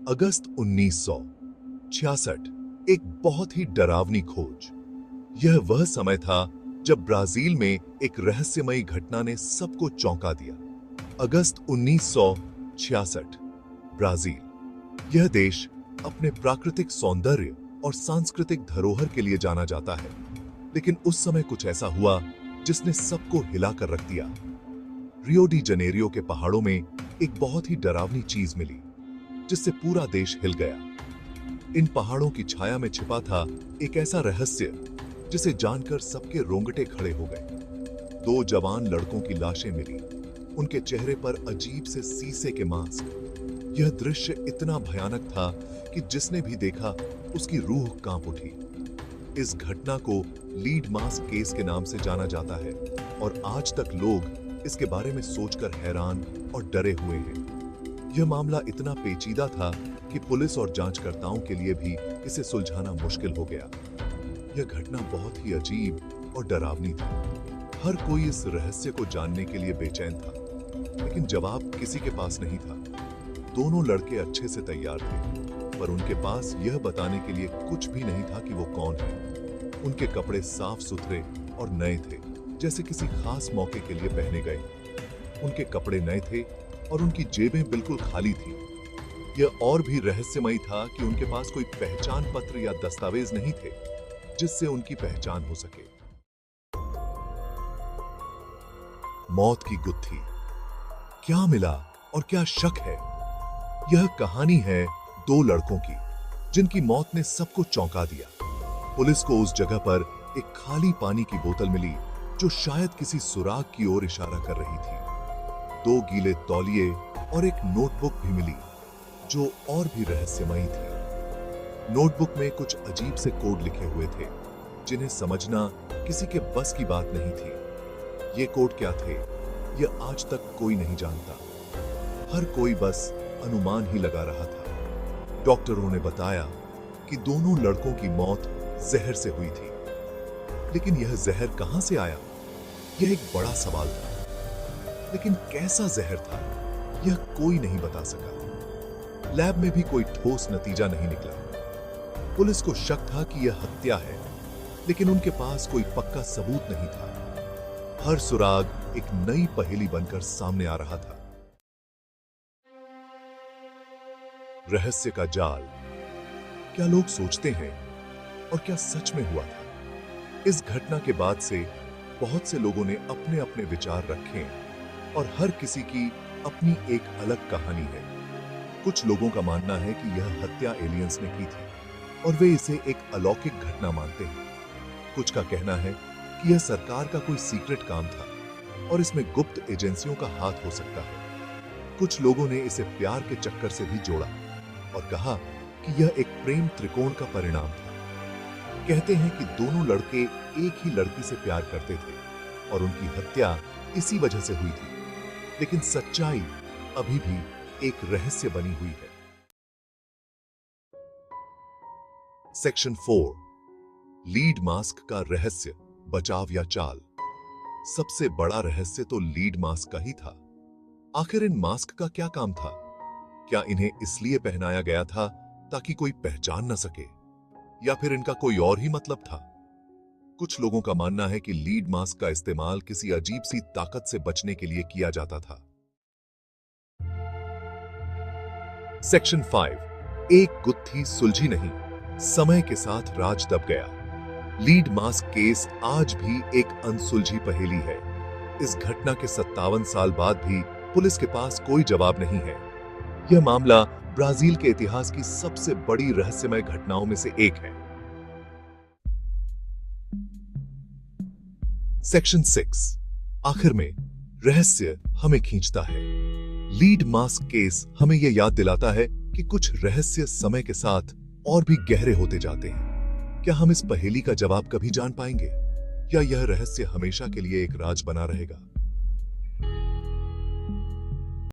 अगस्त 1966 एक बहुत ही डरावनी खोज। यह वह समय था जब ब्राजील में एक रहस्यमयी घटना ने सबको चौंका दिया। अगस्त 1966 ब्राजील। यह देश अपने प्राकृतिक सौंदर्य और सांस्कृतिक धरोहर के लिए जाना जाता है, लेकिन उस समय कुछ ऐसा हुआ जिसने सबको हिलाकर रख दिया। रियो डी जनेरियो के पहाड़ों में एक बहुत ही डरावनी चीज मिली जिससे पूरा देश हिल गया। इन पहाड़ों की छाया में छिपा था एक ऐसा रहस्य जिसे जानकर सबके रोंगटे खड़े हो गए। 2 जवान लड़कों की लाशें मिली, उनके चेहरे पर अजीब से शीशे के मास्क। यह दृश्य इतना भयानक था कि जिसने भी देखा उसकी रूह कांप उठी। इस घटना को लीड मास्क केस के नाम से जाना जाता है और आज तक लोग इसके बारे में सोचकर हैरान और डरे हुए हैं। यह मामला इतना पेचीदा था कि पुलिस और जांचकर्ताओं के लिए भी इसे सुलझाना मुश्किल हो गया। यह घटना बहुत ही अजीब और डरावनी थी। हर कोई इस रहस्य को जानने के लिए बेचैन था, लेकिन जवाब किसी के पास नहीं था। दोनों लड़के अच्छे से तैयार थे, पर उनके पास यह बताने के लिए कुछ भी नहीं था कि वो कौन है। उनके कपड़े साफ सुथरे और नए थे, जैसे किसी खास मौके के लिए पहने गए। उनके कपड़े नए थे और उनकी जेबें बिल्कुल खाली थी। यह और भी रहस्यमयी था कि उनके पास कोई पहचान पत्र या दस्तावेज नहीं थे जिससे उनकी पहचान हो सके। मौत की गुत्थी। क्या मिला और क्या शक है? यह कहानी है 2 लड़कों की जिनकी मौत ने सबको चौंका दिया। पुलिस को उस जगह पर एक खाली पानी की बोतल मिली जो शायद किसी सुराग की ओर इशारा कर रही थी। 2 गीले तौलिए और एक नोटबुक भी मिली जो और भी रहस्यमयी थी। नोटबुक में कुछ अजीब से कोड लिखे हुए थे जिन्हें समझना किसी के बस की बात नहीं थी। ये कोड क्या थे, यह आज तक कोई नहीं जानता। हर कोई बस अनुमान ही लगा रहा था। डॉक्टरों ने बताया कि दोनों लड़कों की मौत जहर से हुई थी, लेकिन यह जहर कहां से आया, यह एक बड़ा सवाल था। लेकिन कैसा जहर था, यह कोई नहीं बता सका। लैब में भी कोई ठोस नतीजा नहीं निकला। पुलिस को शक था कि यह हत्या है, लेकिन उनके पास कोई पक्का सबूत नहीं था। हर सुराग एक नई पहेली बनकर सामने आ रहा था। रहस्य का जाल। क्या लोग सोचते हैं और क्या सच में हुआ था? इस घटना के बाद से बहुत से लोगों ने अपने अपने विचार रखे और हर किसी की अपनी एक अलग कहानी है। कुछ लोगों का मानना है कि यह हत्या एलियंस ने की थी और वे इसे एक अलौकिक घटना मानते हैं। कुछ का कहना है कि यह सरकार का कोई सीक्रेट काम था और इसमें गुप्त एजेंसियों का हाथ हो सकता है। कुछ लोगों ने इसे प्यार के चक्कर से भी जोड़ा और कहा कि यह एक प्रेम त्रिकोण का परिणाम था। कहते हैं कि दोनों लड़के एक ही लड़की से प्यार करते थे और उनकी हत्या इसी वजह से हुई थी, लेकिन सच्चाई अभी भी एक रहस्य बनी हुई है। सेक्शन 4, लीड मास्क का रहस्य, बचाव या चाल। सबसे बड़ा रहस्य तो लीड मास्क का ही था। आखिर इन मास्क का क्या काम था? क्या इन्हें इसलिए पहनाया गया था ताकि कोई पहचान न सके, या फिर इनका कोई और ही मतलब था? कुछ लोगों का मानना है कि लीड मास्क का इस्तेमाल किसी अजीब सी ताकत से बचने के लिए किया जाता था। सेक्शन 5, एक गुत्थी सुलझी नहीं, समय के साथ राज दब गया। लीड मास्क केस आज भी एक अनसुलझी पहेली है। इस घटना के 57 साल बाद भी पुलिस के पास कोई जवाब नहीं है। यह मामला ब्राजील के इतिहास की सबसे बड़ी रहस्यमय घटनाओं में से एक है। सेक्शन 6, आखिर में रहस्य हमें खींचता है। लीड मास्क केस हमें यह याद दिलाता है कि कुछ रहस्य समय के साथ और भी गहरे होते जाते हैं। क्या हम इस पहेली का जवाब कभी जान पाएंगे, या यह रहस्य हमेशा के लिए एक राज बना रहेगा?